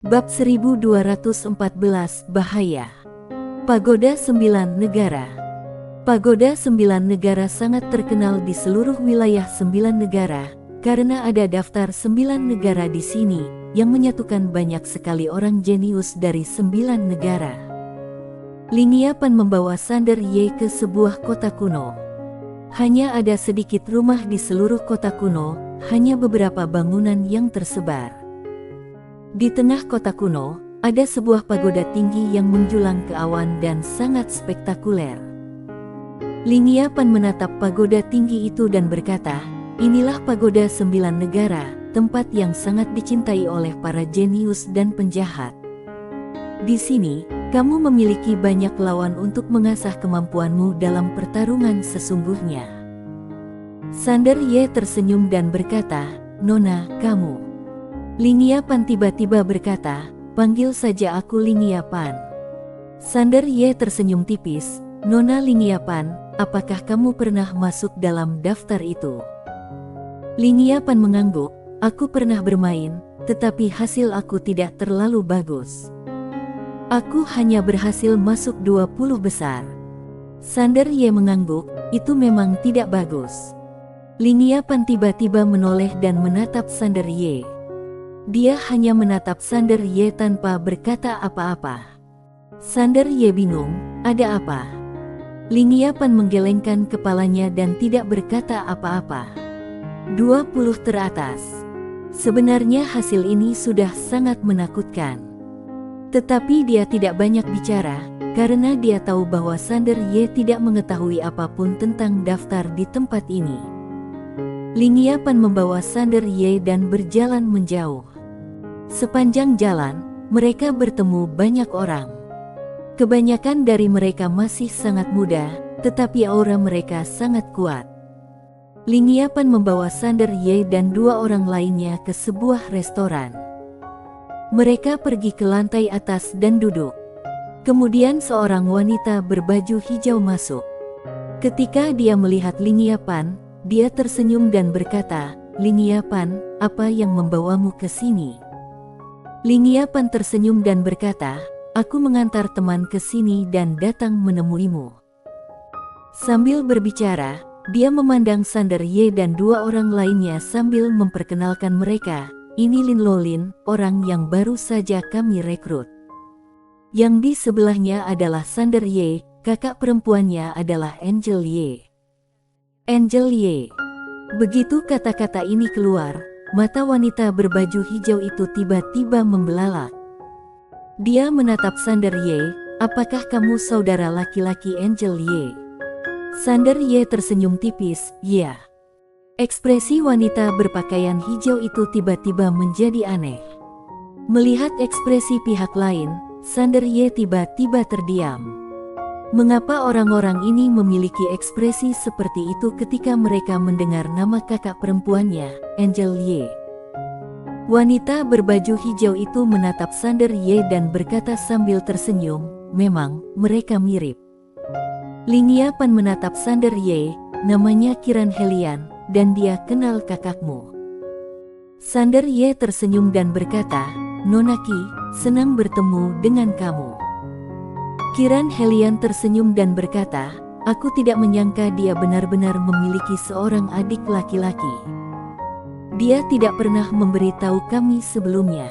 Bab 1214 Bahaya. Pagoda 9 Negara. Pagoda 9 negara sangat terkenal di seluruh wilayah 9 negara, karena ada daftar 9 negara di sini, yang menyatukan banyak sekali orang jenius dari 9 negara. Lingia Pan membawa Sander Ye ke sebuah kota kuno. Hanya ada sedikit rumah di seluruh kota kuno, hanya beberapa bangunan yang tersebar. Di tengah kota kuno, ada sebuah pagoda tinggi yang menjulang ke awan dan sangat spektakuler. Lingia Pan menatap pagoda tinggi itu dan berkata, "Inilah pagoda 9 negara, tempat yang sangat dicintai oleh para jenius dan penjahat. Di sini, kamu memiliki banyak lawan untuk mengasah kemampuanmu dalam pertarungan sesungguhnya." Sander Ye tersenyum dan berkata, "Nona, kamu." Lingia Pan tiba-tiba berkata, "Panggil saja aku Lingia Pan." Sander Ye tersenyum tipis, "Nona Lingia Pan, apakah kamu pernah masuk dalam daftar itu?" Lingia Pan mengangguk, "Aku pernah bermain, tetapi hasil aku tidak terlalu bagus. Aku hanya berhasil masuk 20 besar." Sander Ye mengangguk, "Itu memang tidak bagus." Lingia Pan tiba-tiba menoleh dan menatap Sander Ye. Dia hanya menatap Sander Ye tanpa berkata apa-apa. Sander Ye bingung, ada apa? Lingia Pan menggelengkan kepalanya dan tidak berkata apa-apa. 20 teratas. Sebenarnya hasil ini sudah sangat menakutkan. Tetapi dia tidak banyak bicara, karena dia tahu bahwa Sander Ye tidak mengetahui apapun tentang daftar di tempat ini. Lingia Pan membawa Sander Ye dan berjalan menjauh. Sepanjang jalan, mereka bertemu banyak orang. Kebanyakan dari mereka masih sangat muda, tetapi aura mereka sangat kuat. Lingia Pan membawa Sander Ye dan 2 orang lainnya ke sebuah restoran. Mereka pergi ke lantai atas dan duduk. Kemudian seorang wanita berbaju hijau masuk. Ketika dia melihat Lingia Pan, dia tersenyum dan berkata, "Lingia Pan, apa yang membawamu ke sini?" Lingia Pan tersenyum dan berkata, "Aku mengantar teman ke sini dan datang menemuimu." Sambil berbicara, dia memandang Sander Ye dan 2 orang lainnya sambil memperkenalkan mereka, "Ini Lin Lo Lin, orang yang baru saja kami rekrut. Yang di sebelahnya adalah Sander Ye, kakak perempuannya adalah Angel Ye." Angel Ye. Begitu kata-kata ini keluar, mata wanita berbaju hijau itu tiba-tiba membelalak. Dia menatap Sander Ye, "Apakah kamu saudara laki-laki Angel Ye?" Sander Ye tersenyum tipis, "Ya." Ekspresi wanita berpakaian hijau itu tiba-tiba menjadi aneh. Melihat ekspresi pihak lain, Sander Ye tiba-tiba terdiam. Mengapa orang-orang ini memiliki ekspresi seperti itu ketika mereka mendengar nama kakak perempuannya, Angel Ye? Wanita berbaju hijau itu menatap Sander Ye dan berkata sambil tersenyum, "Memang, mereka mirip." Lingia Pan menatap Sander Ye, "Namanya Kiran Helian, dan dia kenal kakakmu." Sander Ye tersenyum dan berkata, "Nona Ki, senang bertemu dengan kamu." Kiran Helian tersenyum dan berkata, "Aku tidak menyangka dia benar-benar memiliki seorang adik laki-laki. Dia tidak pernah memberitahu kami sebelumnya."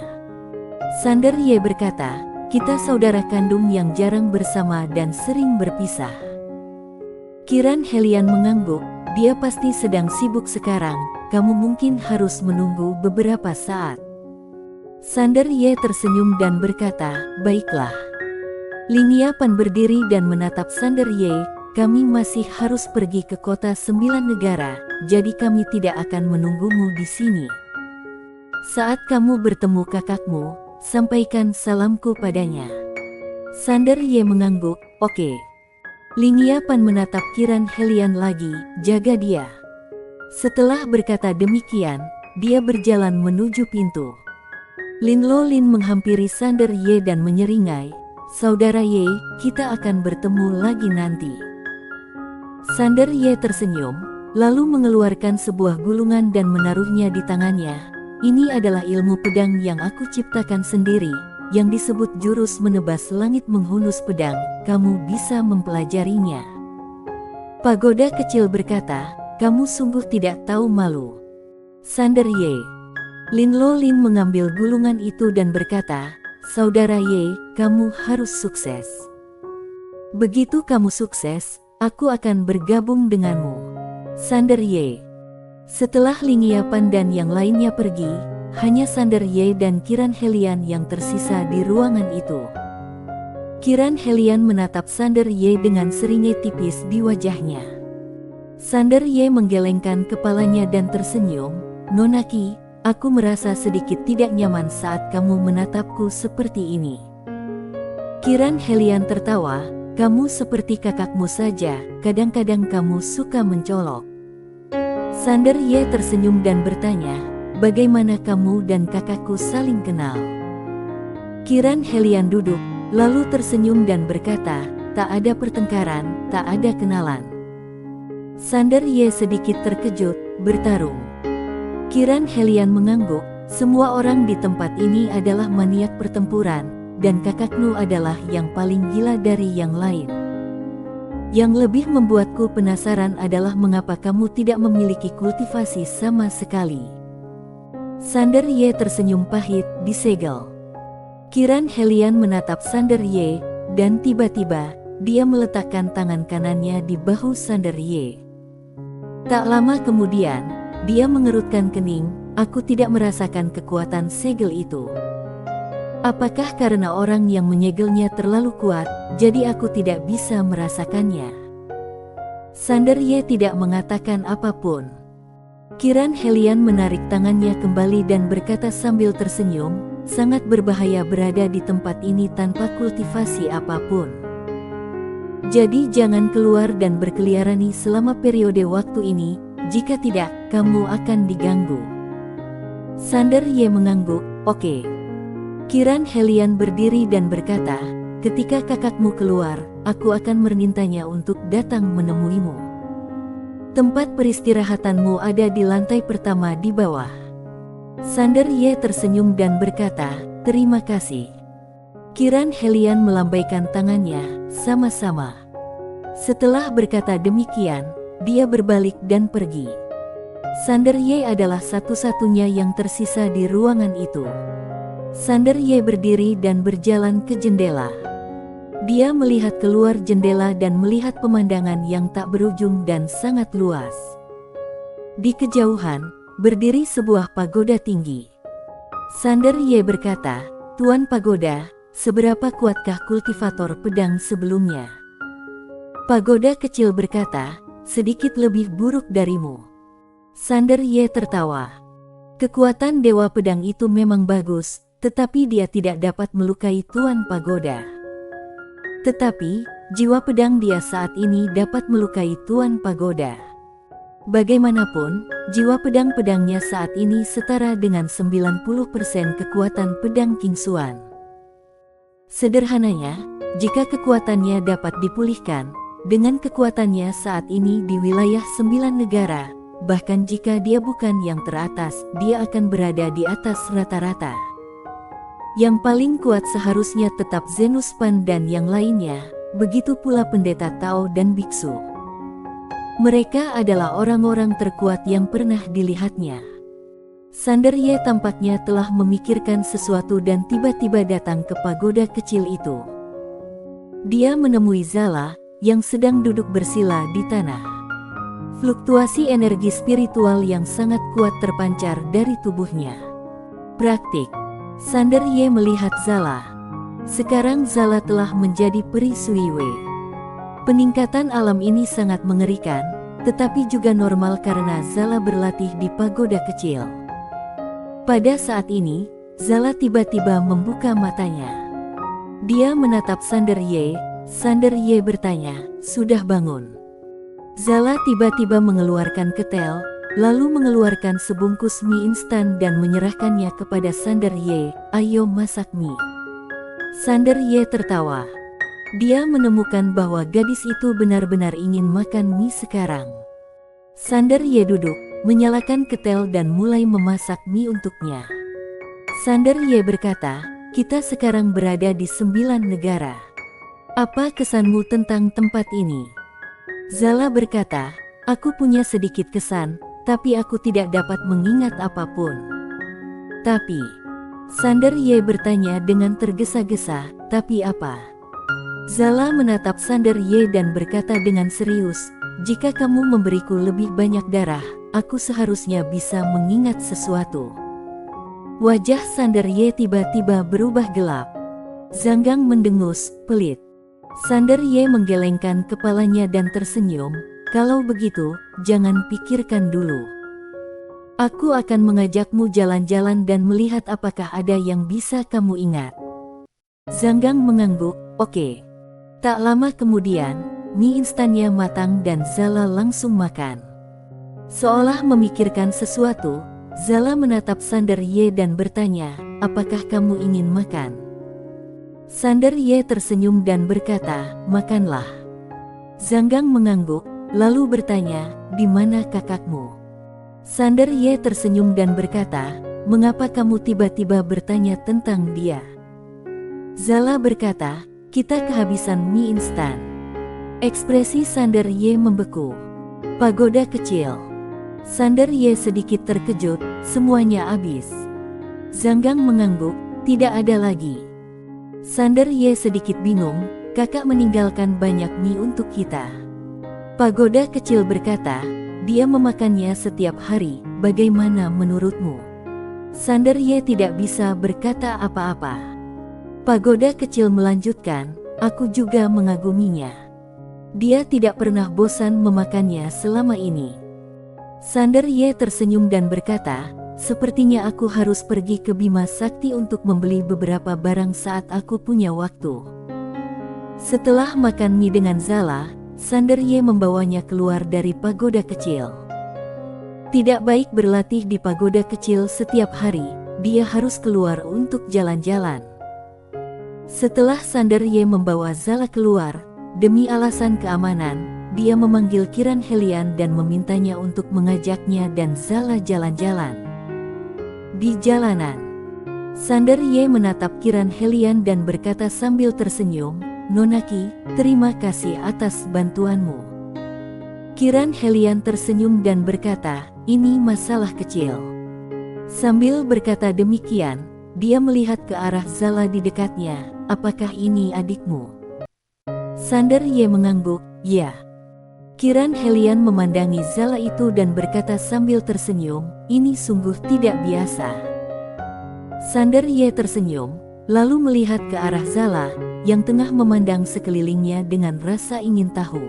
Sander Ye berkata, "Kita saudara kandung yang jarang bersama dan sering berpisah." Kiran Helian mengangguk, "Dia pasti sedang sibuk sekarang, kamu mungkin harus menunggu beberapa saat." Sander Ye tersenyum dan berkata, "Baiklah." Lingia Pan berdiri dan menatap Sander Ye, "Kami masih harus pergi ke kota 9 negara, jadi kami tidak akan menunggumu di sini. Saat kamu bertemu kakakmu, sampaikan salamku padanya." Sander Ye mengangguk, "Oke." Lingia Pan menatap Kiran Helian lagi, "Jaga dia." Setelah berkata demikian, dia berjalan menuju pintu. Lin Lo Lin menghampiri Sander Ye dan menyeringai, "Saudara Ye, kita akan bertemu lagi nanti." Sander Ye tersenyum, lalu mengeluarkan sebuah gulungan dan menaruhnya di tangannya. Ini adalah ilmu pedang yang aku ciptakan sendiri, yang disebut jurus menebas langit menghunus pedang. Kamu bisa mempelajarinya. Pagoda kecil berkata, kamu sungguh tidak tahu malu. Sander Ye. Lin Lo Lin mengambil gulungan itu dan berkata, saudara Ye, kamu harus sukses. Begitu kamu sukses, aku akan bergabung denganmu. Sander Ye. Setelah Lingia Pan dan yang lainnya pergi, hanya Sander Ye dan Kiran Helian yang tersisa di ruangan itu. Kiran Helian menatap Sander Ye dengan seringai tipis di wajahnya. Sander Ye menggelengkan kepalanya dan tersenyum, Nonaki, aku merasa sedikit tidak nyaman saat kamu menatapku seperti ini. Kiran Helian tertawa, kamu seperti kakakmu saja, kadang-kadang kamu suka mencolok. Sander Ye tersenyum dan bertanya, bagaimana kamu dan kakakku saling kenal? Kiran Helian duduk, lalu tersenyum dan berkata, tak ada pertengkaran, tak ada kenalan. Sander Ye sedikit terkejut, bertarung. Kiran Helian mengangguk, semua orang di tempat ini adalah maniak pertempuran, dan kakakmu adalah yang paling gila dari yang lain. Yang lebih membuatku penasaran adalah mengapa kamu tidak memiliki kultivasi sama sekali. Sander Ye tersenyum pahit, disegel. Kiran Helian menatap Sander Ye, dan tiba-tiba, dia meletakkan tangan kanannya di bahu Sander Ye. Tak lama kemudian, dia mengerutkan kening, aku tidak merasakan kekuatan segel itu. Apakah karena orang yang menyegelnya terlalu kuat, jadi aku tidak bisa merasakannya? Sander Ye tidak mengatakan apapun. Kiran Helian menarik tangannya kembali dan berkata sambil tersenyum, sangat berbahaya berada di tempat ini tanpa kultivasi apapun. Jadi jangan keluar dan berkeliaran selama periode waktu ini, jika tidak, kamu akan diganggu. Sander Ye mengangguk, oke. Kiran Helian berdiri dan berkata, ketika kakakmu keluar, aku akan memintanya untuk datang menemuimu. Tempat peristirahatanmu ada di lantai pertama di bawah. Sander Ye tersenyum dan berkata, terima kasih. Kiran Helian melambaikan tangannya, sama-sama. Setelah berkata demikian, dia berbalik dan pergi. Sander Ye adalah satu-satunya yang tersisa di ruangan itu. Sander Ye berdiri dan berjalan ke jendela. Dia melihat keluar jendela dan melihat pemandangan yang tak berujung dan sangat luas. Di kejauhan, berdiri sebuah pagoda tinggi. Sander Ye berkata, Tuan Pagoda, seberapa kuatkah kultivator pedang sebelumnya? Pagoda kecil berkata, sedikit lebih buruk darimu. Sander Ye tertawa. Kekuatan Dewa Pedang itu memang bagus, tetapi dia tidak dapat melukai Tuan Pagoda. Tetapi, jiwa pedang dia saat ini dapat melukai Tuan Pagoda. Bagaimanapun, jiwa pedang-pedangnya saat ini setara dengan 90% kekuatan pedang King Xuan. Sederhananya, jika kekuatannya dapat dipulihkan, dengan kekuatannya saat ini di wilayah 9 negara, bahkan jika dia bukan yang teratas, dia akan berada di atas rata-rata. Yang paling kuat seharusnya tetap Zenus Pan dan yang lainnya, begitu pula pendeta Tao dan biksu. Mereka adalah orang-orang terkuat yang pernah dilihatnya. Sander Ye tampaknya telah memikirkan sesuatu dan tiba-tiba datang ke pagoda kecil itu. Dia menemui Zala, yang sedang duduk bersila di tanah. Fluktuasi energi spiritual yang sangat kuat terpancar dari tubuhnya. Praktik. Sander Ye melihat Zala. Sekarang Zala telah menjadi peri Suiwe. Peningkatan alam ini sangat mengerikan, tetapi juga normal karena Zala berlatih di pagoda kecil. Pada saat ini, Zala tiba-tiba membuka matanya. Dia menatap Sander Ye. Sander Ye bertanya, sudah bangun? Zala tiba-tiba mengeluarkan ketel, lalu mengeluarkan sebungkus mie instan dan menyerahkannya kepada Sander Ye, ayo masak mie. Sander Ye tertawa. Dia menemukan bahwa gadis itu benar-benar ingin makan mie sekarang. Sander Ye duduk, menyalakan ketel dan mulai memasak mie untuknya. Sander Ye berkata, kita sekarang berada di 9 negara. Apa kesanmu tentang tempat ini? Zala berkata, aku punya sedikit kesan, tapi aku tidak dapat mengingat apapun. Tapi, Sander Ye bertanya dengan tergesa-gesa, tapi apa? Zala menatap Sander Ye dan berkata dengan serius, jika kamu memberiku lebih banyak darah, aku seharusnya bisa mengingat sesuatu. Wajah Sander Ye tiba-tiba berubah gelap. Zanggang mendengus, pelit. Sander Ye menggelengkan kepalanya dan tersenyum, kalau begitu, jangan pikirkan dulu. Aku akan mengajakmu jalan-jalan dan melihat apakah ada yang bisa kamu ingat. Zanggang mengangguk, oke. Tak lama kemudian, mie instannya matang dan Zala langsung makan. Seolah memikirkan sesuatu, Zala menatap Sander Ye dan bertanya, apakah kamu ingin makan? Sander Ye tersenyum dan berkata, makanlah. Zanggang mengangguk, lalu bertanya, di mana kakakmu? Sander Ye tersenyum dan berkata, mengapa kamu tiba-tiba bertanya tentang dia? Zala berkata, kita kehabisan mie instan. Ekspresi Sander Ye membeku. Pagoda kecil. Sander Ye sedikit terkejut, semuanya habis. Zanggang mengangguk, tidak ada lagi. Sander Ye sedikit bingung, kakak meninggalkan banyak mie untuk kita. Pagoda kecil berkata, dia memakannya setiap hari, bagaimana menurutmu? Sander Ye tidak bisa berkata apa-apa. Pagoda kecil melanjutkan, aku juga mengaguminya. Dia tidak pernah bosan memakannya selama ini. Sander Ye tersenyum dan berkata, sepertinya aku harus pergi ke Bima Sakti untuk membeli beberapa barang saat aku punya waktu. Setelah makan mie dengan Zala, Sander Ye membawanya keluar dari pagoda kecil. Tidak baik berlatih di pagoda kecil setiap hari, dia harus keluar untuk jalan-jalan. Setelah Sander Ye membawa Zala keluar, demi alasan keamanan, dia memanggil Kiran Helian dan memintanya untuk mengajaknya dan Zala jalan-jalan. Di jalanan, Sander Ye menatap Kiran Helian dan berkata sambil tersenyum, Nonaki, terima kasih atas bantuanmu. Kiran Helian tersenyum dan berkata, ini masalah kecil. Sambil berkata demikian, dia melihat ke arah Zala di dekatnya, apakah ini adikmu? Sander Ye mengangguk, ya. Kiran Helian memandangi Zala itu dan berkata sambil tersenyum, ini sungguh tidak biasa. Sander Ye tersenyum, lalu melihat ke arah Zala, yang tengah memandang sekelilingnya dengan rasa ingin tahu.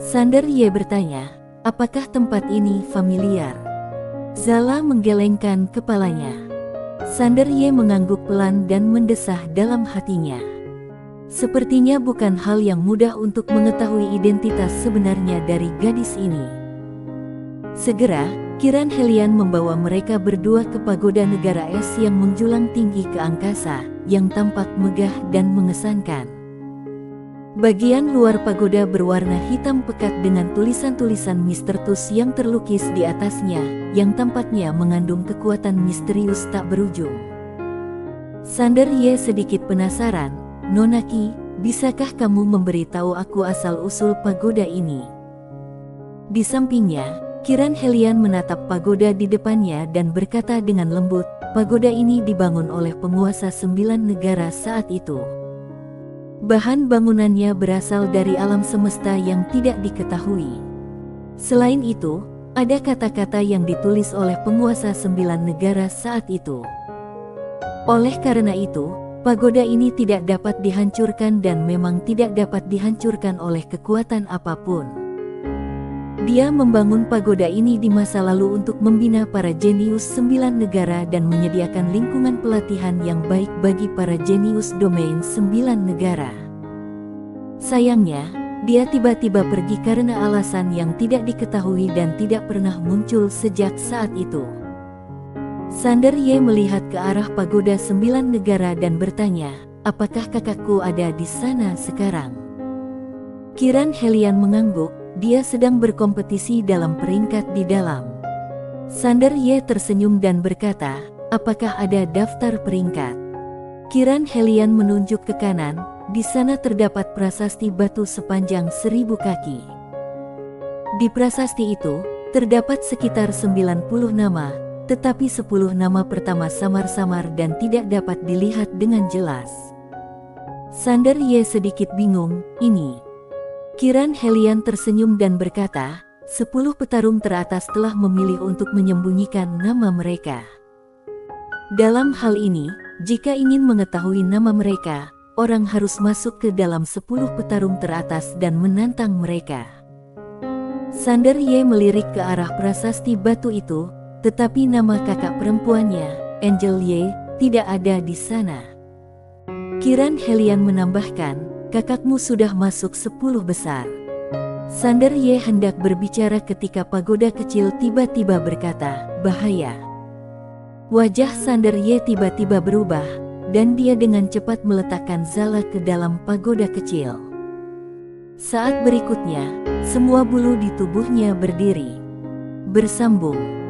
Sander Ye bertanya, apakah tempat ini familiar? Zala menggelengkan kepalanya. Sander Ye mengangguk pelan dan mendesah dalam hatinya. Sepertinya bukan hal yang mudah untuk mengetahui identitas sebenarnya dari gadis ini. Segera, Kiran Helian membawa mereka berdua ke pagoda negara es yang menjulang tinggi ke angkasa, yang tampak megah dan mengesankan. Bagian luar pagoda berwarna hitam pekat dengan tulisan-tulisan misterius yang terlukis di atasnya, yang tampaknya mengandung kekuatan misterius tak berujung. Sander Ye sedikit penasaran, Nonaki, bisakah kamu memberitahu aku asal-usul pagoda ini? Di sampingnya, Kiran Helian menatap pagoda di depannya dan berkata dengan lembut, pagoda ini dibangun oleh penguasa 9 negara saat itu. Bahan bangunannya berasal dari alam semesta yang tidak diketahui. Selain itu, ada kata-kata yang ditulis oleh penguasa 9 negara saat itu. Oleh karena itu, pagoda ini tidak dapat dihancurkan dan memang tidak dapat dihancurkan oleh kekuatan apapun. Dia membangun pagoda ini di masa lalu untuk membina para jenius 9 negara dan menyediakan lingkungan pelatihan yang baik bagi para jenius domain 9 negara. Sayangnya, dia tiba-tiba pergi karena alasan yang tidak diketahui dan tidak pernah muncul sejak saat itu. Sander Ye melihat ke arah pagoda 9 negara dan bertanya, apakah kakakku ada di sana sekarang? Kiran Helian mengangguk, dia sedang berkompetisi dalam peringkat di dalam. Sander Ye tersenyum dan berkata, apakah ada daftar peringkat? Kiran Helian menunjuk ke kanan, di sana terdapat prasasti batu sepanjang 1000 kaki. Di prasasti itu, terdapat sekitar 90 nama, tetapi 10 nama pertama samar-samar dan tidak dapat dilihat dengan jelas. Sander Ye sedikit bingung, ini. Kiran Helian tersenyum dan berkata, 10 petarung teratas telah memilih untuk menyembunyikan nama mereka. Dalam hal ini, jika ingin mengetahui nama mereka, orang harus masuk ke dalam 10 petarung teratas dan menantang mereka. Sander Ye melirik ke arah prasasti batu itu, tetapi nama kakak perempuannya, Angel Ye, tidak ada di sana. Kiran Helian menambahkan, kakakmu sudah masuk 10 besar. Sander Ye hendak berbicara ketika pagoda kecil tiba-tiba berkata, bahaya. Wajah Sander Ye tiba-tiba berubah, dan dia dengan cepat meletakkan Zala ke dalam pagoda kecil. Saat berikutnya, semua bulu di tubuhnya berdiri. Bersambung.